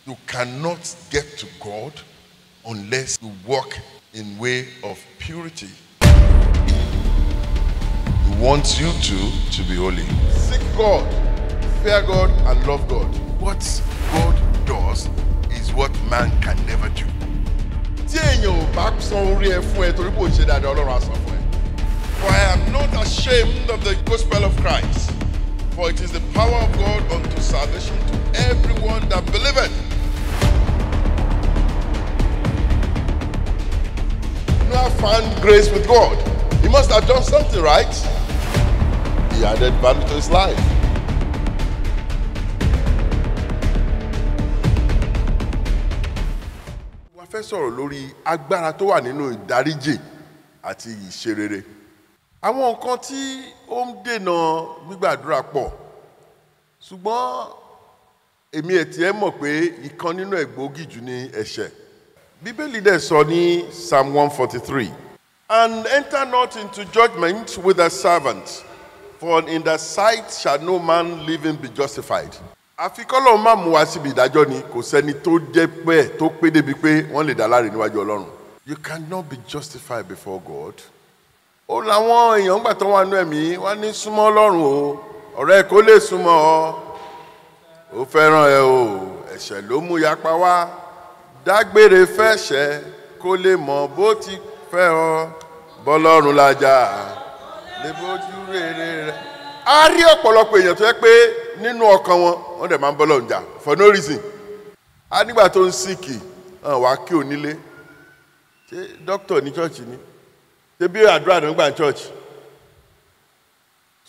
You cannot get to God unless you walk in way of purity. He wants you to be holy. Seek God, fear God, and love God. What God does is what man can never do. For I am not ashamed of the gospel of Christ, for it is the power of God unto salvation to everyone that believeth. Noah found grace with God. He must have done something right. He added value to his life. Wọ́n fẹ́ sọ̀rọ̀ lórí agbára tó wà nínú ìdáríjì àti ìṣerere. Àwọn nǹkan tí ó ń dènà gbígbàdúrà pọ̀. Ṣùgbọ́n èmi ẹ̀tì ẹ mọ̀ pé ìkan nínú ẹ̀gbòógì jù ní ẹ̀ṣẹ̀. Bíbélì dẹ̀ sọ ní Psalm 143. And enter not into judgment with thy servants, for in thy sight shall no man living be justified. Àfi k'Ọlọ́run má mú wa síbi ìdájọ́ ni, kò sẹ́ni tó jẹ́ pé tó pé débi pé wọ́n lè dá láre níwájú Ọlọ́run. You cannot be justified before God. Ó làwọn èèyàn gbà tán wà nú ẹ̀mí, wọ́n ní súnmọ́ Ọlọ́run o, ọ̀rẹ́ kò lè súnmọ́ ọ. Ó fẹ́ràn ẹ o, ẹ̀ṣẹ̀ ló mú yapa wá. Dágbére fẹ́ṣẹ̀ kó lè mọ̀ bó ti fẹ́ ọ. Bọ́lọ́run lájà lè bójú rere rẹ̀. A rí ọ̀pọ̀lọpọ̀ èèyàn tó yẹ pé nínú ọkàn wọn, wọ́n dẹ̀ máa ń bọ́lọ́run jà for no reason. A nígbà tó ń síkì, wá kí onílé. Ṣé dókítà ní chọ́ọ̀chì ni? Ṣé bí àdúrà ló ń gbà ní chọ́ọ̀chì?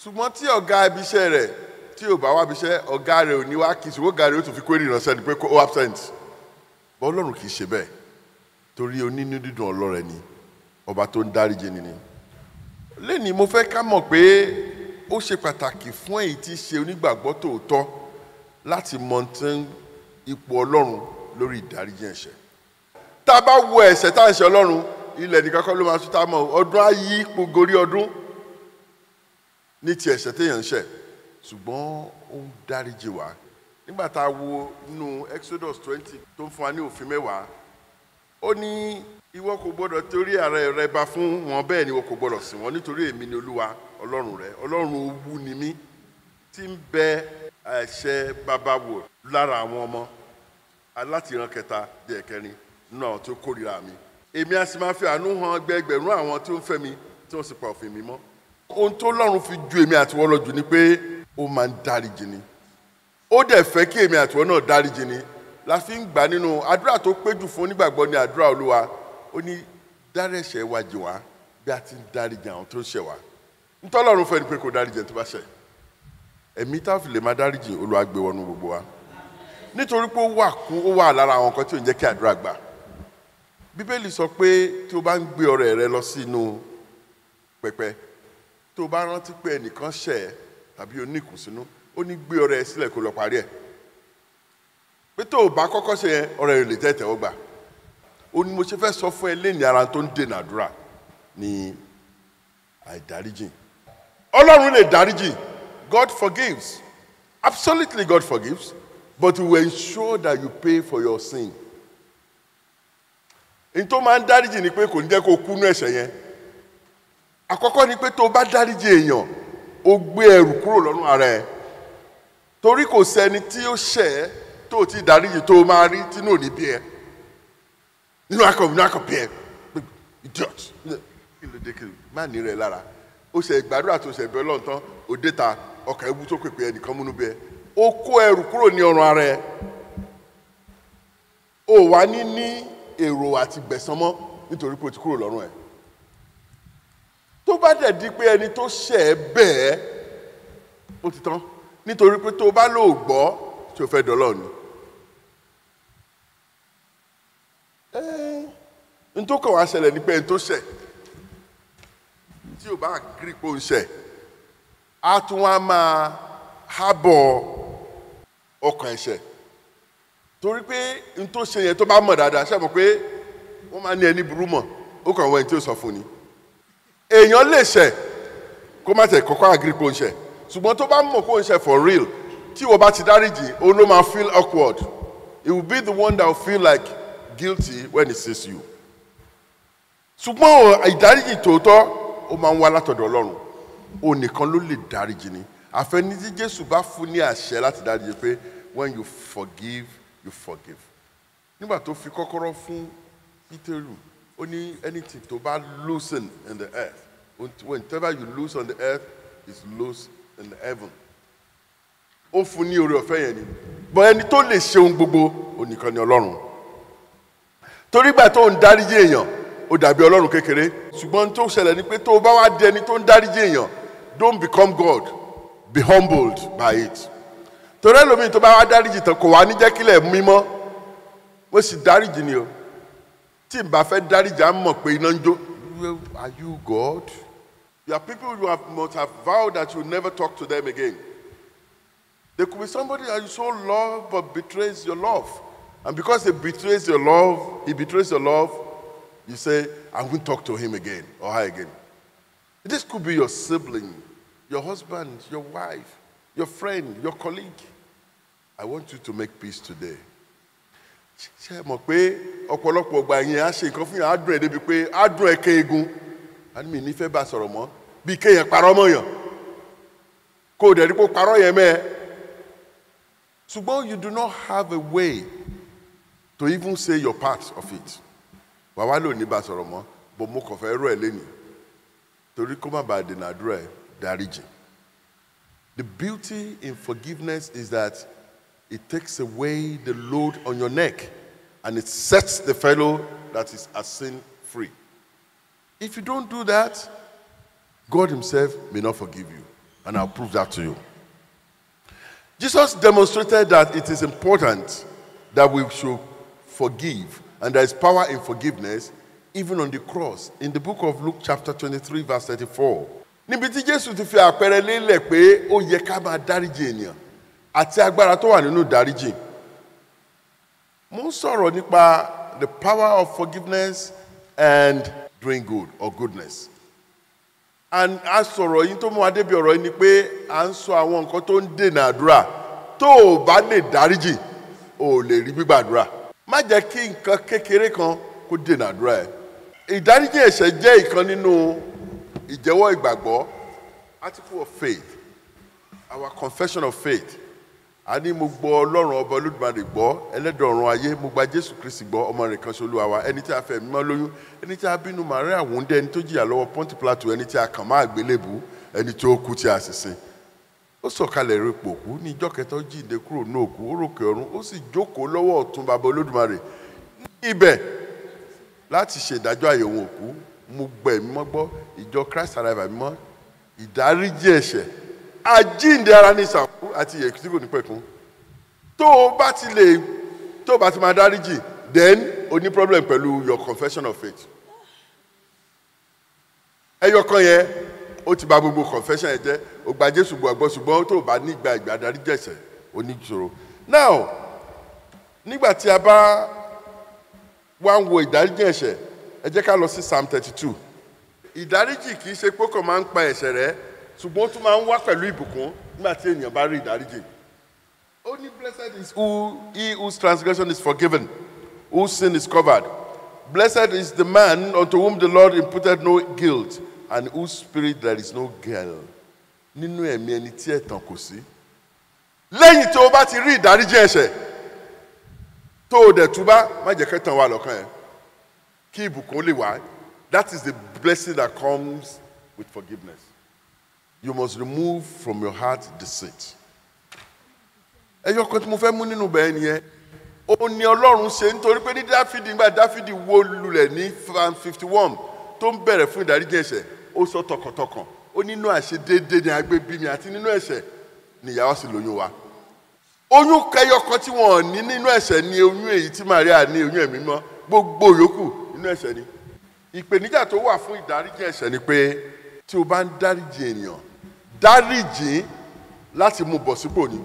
Ṣùgbọ́n tí ọ̀gá ibiṣẹ́ rẹ̀ tí ò bá wá ibiṣẹ́, ọ̀gá rẹ̀ ò ní wá kí ṣùgbọ́n ọ̀gá rẹ̀ ó tún fi kórè ìránṣẹ́ ni pé ó absent. Bọ́lọ́run kì í ṣe bẹ́ẹ̀ torí onínú dídùn ọlọ́rẹ̀ ni, ọba tó ń dáríjì ni. Lẹ́ni mo fẹ́ ká mọ̀ pé ó ṣe pàtàkì fún èyí tí ṣe onígbàgbọ́ tòótọ́ láti mọ ipò Ọlọ́run lórí ìdáríjì ẹ̀ṣẹ̀. Tá a bá wo ẹ̀ṣẹ̀ tá à ń ṣe Ọlọ́run, ilẹ̀ nìkan kọ́ ló máa tún tá a mọ̀, ọdún á yí ipò gorí ọdún ní ti ẹ̀ṣẹ̀ téèyàn ń ṣẹ̀, ṣùgbọ́n ó ń dáríjì wá. Nígbà tá a wo nínú Exodus 20 tó ń fún wa ní òfin 10, ó ní ìwọ kò gbọdọ̀ torí ara rẹ bá fún wọn, bẹ́ẹ̀ ni ìwọ kò gbọdọ̀ sìn wọn, nítorí èmi ni Olúwa Ọlọ́run rẹ. Ọlọ́run owú ni mí tí ń bẹ ẹ̀ṣẹ̀ bàbá wò lára àwọn ọmọ láti ìran kẹta dé ẹ̀kẹrin nínú àwọn tó kórìíra mi. Èmi á sì máa fi àánú hàn ẹgbẹẹgbẹ̀rún àwọn tí ó ń fẹ́ mi tí wọ́n sì pa òfin mi mọ́. Ohun tó Ọlọ́run fi ju èmi àtiwọ́ lọ jù ni pé ó máa ń dáríjì ni. Ó dẹ̀ fẹ́ kí èmi àtiwọ́ náà dáríjì ni. La fi ń gbà nínú àdúrà tó péjù fún onígbàgbọ́ ní àdúrà Olúwa. Ó ní dárí ẹ̀ṣẹ̀ wa jì wá bí a ti ń dáríjì àwọn tó ń ṣẹ̀ wá. Ntọ́lọ́run fẹ́ ni pé kò dáríjì tó bá ṣẹ̀. Ẹ̀mí tá a fi lè máa dáríjì Olúwa gbé wọnú gbogbo wa. Nítorí pé ó wà lára àwọn nǹkan tí ò ń jẹ́ kí àdúrà gbà. Bíbélì sọ pé tí o bá ń gbé ọrẹ rẹ lọ sínú pẹpẹ, tó o bá rántí pé ẹnìkan ṣẹ̀ tàbí oníkùnsínú, ó ní gbé ọrẹ sílẹ̀ kó lọ parí ẹ̀. Pé tó o bá kọ́kọ́ ṣe yẹn, ọrẹ rẹ lè tẹ́ tẹ́wọ́ gbà. Ó ní mo ṣe fẹ́ sọ fún ẹ lẹ́ni ara tó ń dènà àdúrà ní àìdáríjì. Ọlọ́run lè dáríjì. God forgives. Absolutely God forgives. But He will ensure that you pay for your sin. In tó máa ń dáríjì ni pé kò ní jẹ́ kó kú nú ẹ̀ṣẹ̀ yẹn. Àkọ́kọ́ ni pé tó bá dáríjì èèyàn, ó gbé ẹrù kúrò lọ́rùn ara ẹ̀. Torí kò sẹ́ni tí ó ṣẹ̀ tó ti dáríjì tó máa rí tí náà ní bí ẹ. Nínú akọ̀ bí ẹ. Idiot. Má ní rẹ̀ lára. Ó ṣe ìgbàdúrà tó ṣe ìbẹ̀ Ọlọ́run tán, ó dé ta ọkà ewu tó pèpè ẹnìkan múnú bí ẹ. Ó kó ẹrù kúrò ní ọrùn ara ẹ. Ó wá ní èrò àti gbẹ̀san mọ́ nítorí pé ó ti kúrò lọ́rùn ẹ̀. Tó bá dẹ̀ di pé ẹni tó ṣẹ̀ bẹ́ẹ̀ ó ti tán, nítorí pé tó bá lò gbọ́ tí ó fẹ́ dọ́lọ́ ni. N tó kàn wá ṣẹlẹ̀ ní pé ẹni tó ṣẹ̀ tí ò bá gírí pé ó ń ṣẹ̀, á tún wá máa hábọ̀ ọkàn ẹ̀ṣẹ̀. Torí pé n tó ṣe yẹn tó bá mọ̀ dáadáa, ṣe mọ̀ pé wọ́n máa ní ẹni burú mọ̀, ó kàn wọ́n ẹni tí ó sọ fún ni. Èèyàn lè ṣẹ̀ kó má tẹ̀ kọ́kọ́ àgírí pé ó ń ṣẹ̀, ṣùgbọ́n tó bá mọ̀ kó ń ṣẹ̀ for real, tí wọ́n bá ti dáríjì, òun ló máa feel awkward. He will be the one that will feel like guilty when he sees you. Ṣùgbọ́n ìdáríjì tòótọ́ ó máa ń wá látọ̀dọ̀ Ọlọ́run. Ó nìkan ló lè dáríjì ni. Àfẹ́ni tí Jésù bá fún ní àṣẹ láti dáríjì pé when you forgive, you forgive. Nígbà tó fi kọ́kọ́rọ́ fún Pétérù, ó ní anything tó bá loosen in the earth, whenever you loose on the earth, is loose in the heaven. Ó fún ní oore ọ̀fẹ́ yẹn ni. Bọ́ ẹni tó lè ṣe ohun gbogbo, ó nìkan ni Ọlọ́run. Torí gbà tó ń dáríjì èèyàn, ó dàbí Ọlọ́run kékeré. Ṣùgbọ́n tó ṣẹlẹ̀ ni pé tó o bá wá di ẹni tó ń dáríjì èèyàn, don't become God. Be humbled by it. Torí ẹlòmíì tó bá wá dáríjì tán kò wá ní jẹ́ kílẹ̀ mímọ́. Mo sì dáríjì ni o. Tí n bá fẹ́ dáríjì á mọ̀ pé iná ń jó. Are you God? There are people who must have vowed that you will never talk to them again. There could be somebody that you so love but betrays your love. And because he betrays your love, you say, I won't talk to him again or her again. This could be your sibling, your husband, your wife, your friend, your colleague. I want you to make peace today. Ṣé mọ̀ pé ọ̀pọ̀lọpọ̀ ọgbà yẹn á ṣe nǹkan fún yàn á dùn ẹ̀ débi pé á dùn ẹ̀ kéegun. A ní mi nífẹ̀ẹ́ bá sọ̀rọ̀ mọ́ bí kéèyàn parọ́ mọ́ yàn. Kó o dẹ̀ rí pé parọ́ yẹn mẹ́ ẹ. Ṣùgbọ́n you do not have a way to even say your part of it. Wà wá lò ní bá sọ̀rọ̀ mọ́, bò mo kàn fẹ́ rọ̀ ẹ́ lẹ́nu. Torí kó má bàa dènà àdúrà ẹ̀ dáríjì. The beauty in forgiveness is that it takes away the load on your neck and it sets the fellow that is a sin free. If you don't do that, God himself may not forgive you. And I'll prove that to you. Jesus demonstrated that it is important that we should forgive. And there is power in forgiveness even on the cross. In the book of Luke chapter 23 verse 34. Níbi tí Jésù ti fi àpẹẹrẹ lélẹ̀ pé ó yẹ ká máa dáríjì ènìyàn àti agbára tó wà nínú dáríjì. Mo ń sọ̀rọ̀ nípa the power of forgiveness and doing good or goodness. And a sọ̀rọ̀ yìí tó mú wa débi ọ̀rọ̀ yìí ni pé à ń sọ àwọn nǹkan tó ń dènà àdúrà. Tó o bá lè dáríjì, o ò lè rí gbígbàdúrà. Má jẹ́ kí nǹkan kékeré kan kó dènà àdúrà ẹ̀. Ìdáríjì ẹ̀ṣẹ̀ jẹ́ ìkan nínú ìjẹ́wọ́ ìgbàgbọ́, article of faith, our confession of faith. A ní mo gbọ́ Ọlọ́run ọba Olódùmarè gbọ́, ẹlẹ́dàá ọ̀run ayé, mo gba Jésù Kristi gbọ́, ọmọ rẹ̀ kan ṣoṣo Olúwa wa, ẹni tí a fẹ́ mímọ́ lóyún, ẹni tí a bínú Màríà wúndé, ẹni tó jìyà lọ́wọ́ Pọ́ńtì Pílátù, ẹni tí a kàn má àgbélébùú, ẹni tí ó kú tí a sì sìn. Ó sọ̀kalẹ̀ rẹ̀ ipò òkú ní ìjọ́ kẹta ó jíǹde kúrò ní òkú, ó ròkè ọ̀run, ó sì jókòó lọ́wọ́ ọ̀tún baba Olódùmarè. Ibẹ̀ láti ṣe ìdájọ́ àyẹ̀wò òkú, mo gbẹ̀ mímọ́ gbọ́, ìjọ Christ Arrival mímọ́, ìdáríjì ẹ̀ṣẹ̀, àjíǹde ara ní ìsàkú àti ìyè tí kò ní pẹ̀kun. Tó o bá ti máa dáríjì, then o ní problem pẹ̀lú your confession of faith. Ẹyọ kan yẹn, ó ti bà gbogbo confession yẹn jẹ́, o gba Jésù gbàgbọ́ ṣùgbọ́n tó o bá ní ìgbà dáríjì ẹ̀ṣẹ̀, o ní ìṣòro. Now, nígbà tí a bá wá ń wo ìdáríjì ẹ̀ṣẹ̀, ẹ jẹ́ ká lọ sí Psalm 32. Ìdáríjì kì í ṣe pé kò máa ń pa ẹ̀ṣẹ̀ rẹ́, ṣùgbọ́n ó tún máa ń wá pẹ̀lú ìbùkún nígbà tí ènìyàn bá rí ìdáríjì. Only blessed is he whose transgression is forgiven, whose sin is covered. Blessed is the man unto whom the Lord imputed no guilt, and whose spirit there is no guile. Nínú ẹ̀mí ẹni tí ẹ̀tàn kò sí. Lẹ́yìn tó o bá ti rí ìdáríjì ẹ̀ṣẹ̀, tó o dẹ̀ túbá, má jẹ́ kẹ́tàn wà lọ́kàn ẹ̀. Kí ìbùkún lè wá. That is the blessing that comes with forgiveness. You must remove from your heart deceit. Ẹyọ kan tí mo fẹ́ mú nínú bẹ́ẹ̀ nìyẹn. Ó ní Ọlọ́run ṣe nítorí pé ní Dáfídì nígbà Dáfídì wó lulẹ̀ ní Psalm 51 tó ń bẹ̀rẹ̀ fún ìdáríjì ẹ̀ṣẹ̀, ó sọ tọkàntọkàn. Ó nínú àṣedéédé ni agbébí mi àti nínú ẹ̀ṣẹ̀ ni ìyá wa sì lóyún wa. Oyún kẹyọ kan tí wọ́n ní nínú ẹ̀ṣẹ̀ ni oyún èyí tí Màríà ní oyún ẹ̀mí mọ́. Gbogbo yòókù nínú ẹ̀ṣẹ̀ ni. Ìpèníjà tó wà fún ìdáríjì ẹ̀ṣẹ̀ ni pé tí o bá ń dáríjì ènìyàn, dáríjì láti mú bọ̀ sípò ni.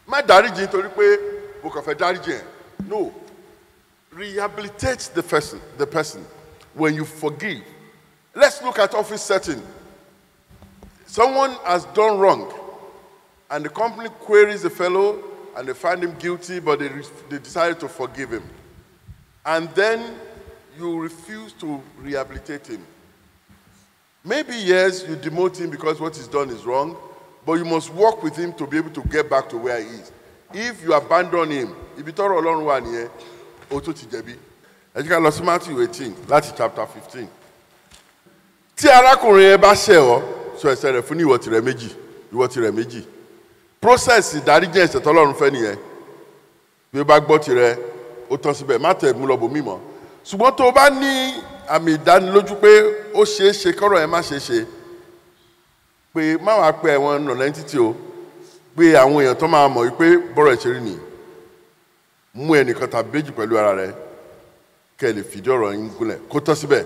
Má dáríjì nítorí pé mo kàn fẹ́ dáríjì ẹ̀. No. Rehabilitate the person when you forgive. Let's look at office setting. Someone has done wrong and the company queries the fellow and they find him guilty, but they decided to forgive him. And then you refuse to rehabilitate him. Maybe, yes, you demote him because what he's done is wrong, but you must work with him to be able to get back to where he is. If you abandon him, if you tell Ọlọ́run wà nìyẹn, ó tó ti jẹ̀bi. Ẹ jẹ́ ká lọ sí Matthew 18 láti chapter 15. Tí arákùnrin yẹn bá ṣẹ̀ ọ́, sọ ẹ̀ṣẹ̀ rẹ̀ fún ní ìwọ tirẹ̀ méjì. Process ìdáríjì ẹ̀ṣẹ̀ tọ́lọ́run fẹ́ nìyẹn. Bí o bá gbọ́ tirẹ̀, ó tán síbẹ̀, má tẹ̀ mú lọ bò mímọ́. Ṣùgbọ́n tó o bá ní àmì ìdánilójú pé ó ṣeé ṣe kọ́rọ̀ ẹ má ṣeé ṣe, pé má wàá pe ẹ̀wọ̀n nọ̀nà títí o, pé àwọn èèyàn tó máa mọ̀ wípé bọ́rọ̀ ẹ̀ ṣe rí nìyí. Mú ẹnìkan tàbí méjì pẹ̀lú ara rẹ̀ kẹ́ ẹ lè fìdí ọ̀rọ̀ yín gúnlẹ̀ kó tán síbẹ̀.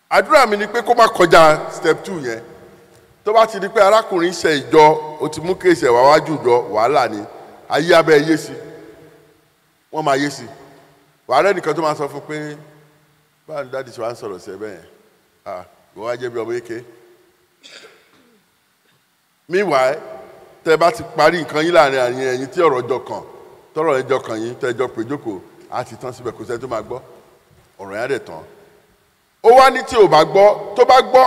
Àdúrà mi ni pé kó má kọjá step 2 yẹn. Tó bá ti di pé arákùnrin ṣe ìjọ, ó ti mú kéèsì ẹ̀wà wájú ìjọ, wàhálà ni, ayé abẹ́ yé sí, wọ́n máa yé sí. Wàá rẹ́ nìkan tó máa sọ fún pé báwo ni dáàdì ṣe wá ń sọ̀rọ̀ sí ẹ bẹ́ẹ̀ yẹn, ìwọ wá jẹ́ bí ọmọ yéké. Meanwhile, tẹ́ bá ti parí nǹkan yín láàrin àyìn ẹ̀yin tí ọ̀rọ̀ jọ kàn, tọ́rọ̀ ẹjọ́ kàn yín, tẹ́ ẹjọ́ pé jókòó, á ti tán síbẹ̀, kò sẹ́ni tó máa gbọ́, ọ̀rọ̀ yẹn á dẹ̀ tán. Ó wá ní tí ò bá gbọ́, tó bá gbọ́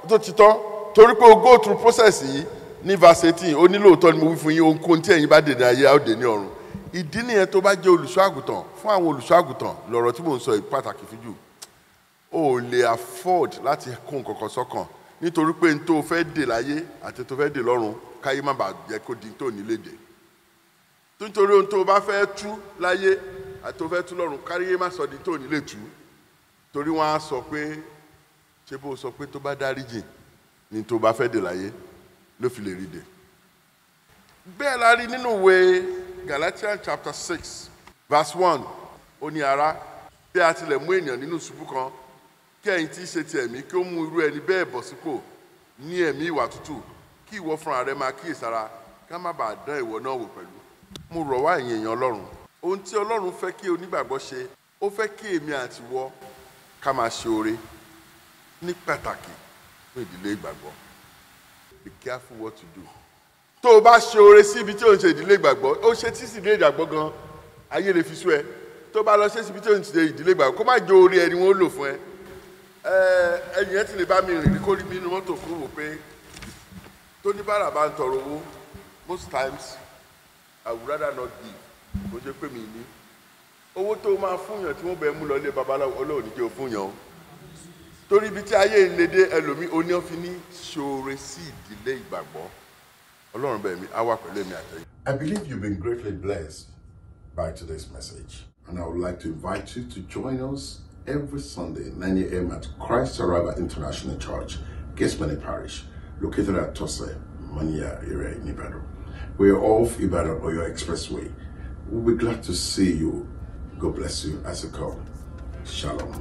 tó ti tán, torí pé o go through process yìí ní verse 18, ó ní lóòótọ́ ni mo wí fún yín, ohunkóhun tí ẹ̀yin bá dènà ayé á ó dè ní ọ̀run. Ìdí nìyẹn tó bá jẹ́ olùṣọ́ àgùntàn, fún àwọn olùṣọ́ àgùntàn lọ̀rọ̀ tí mò ń sọ yìí pàtàkì fi jù. O lè afford láti kó nǹkan kan sọ́kàn nítorí pé n tó fẹ́ dè láyé àti tó fẹ́ dè lọ́run káyé má bàa jẹ́ kó di tó nílé dè. Nítorí ohun tó bá fẹ́ tú láyé àti tó fẹ́ tú lọ́run káyé má sọ di tó nílé tú. Torí wọ́n á sọ pé ṣé bó sọ pé tó bá dáríjì ní tó bá fẹ́ dè láyé ló fi lè rí dè. Bẹ́ẹ̀ la rí nínú ìwé Galatians chapter 6 verse 1, ó ní ará, bí a tilẹ̀ mú ènìyàn nínú ṣubú kan, kí ẹ̀yin tí í ṣe ti ẹ̀mí kí ó mú irú ẹni bẹ́ẹ̀ bọ̀ sípò ní ẹ̀mí ìwà tútù, kí ìwọ fúnra rẹ máa kíyèsára, ká má bàa dán ìwọ náà wò pẹ̀lú. Mo rọ̀ wá ẹ̀yin èèyàn Ọlọ́run. Ohun tí Ọlọ́run fẹ́ kí onígbàgbọ́ ṣe, ó fẹ́ kí èmi àti wọ ká máa ṣe oore ní pàtàkì fún ìdílé ìgbàgbọ́. Be careful what you do. Tó o bá ṣe oore sí ibi tí ò ń ṣe ìdílé ìgbàgbọ́, ó ṣe tí sì ìdílé ìgbàgbọ́ gan, ayé lè fi sú ẹ. Tó bá lọ ṣe síbi tí ò ń ṣe ìdílé ìgbàgbọ́, kó má jẹ oore ẹni wọn ó lò fún ẹ. Ẹ̀yin ẹ ti lè bá mi rìn kó rí mi nínú mọ́tò kó wò pé tó ní bára bá ń tọrọ owó, most times I would rather not give. Kò ṣe pé mi ní. Owó tó máa fún yàn tí wọ́n bẹ̀ mú lọ ilé babaláwo, Ọlọ́run ní jẹ́ ó fún yàn o. Torí ibi tí ayé ìlédè ẹlòmí oní ọ́fin ní ṣoore sí ìdílé ìgbàgbọ́. Ọlọ́run bẹ̀ mí, á wà pẹ̀lú èmi àtẹ̀yìn. I believe you've been greatly blessed by today's message. And I would like to invite you to join us every Sunday, 9 a.m. at Christ Arrival International Church, Gesmani Parish, located at Tose, Mania area in Ibadan. We are off Ibadan Oyo Expressway. We'll be glad to see you. God bless you as you come. Shalom.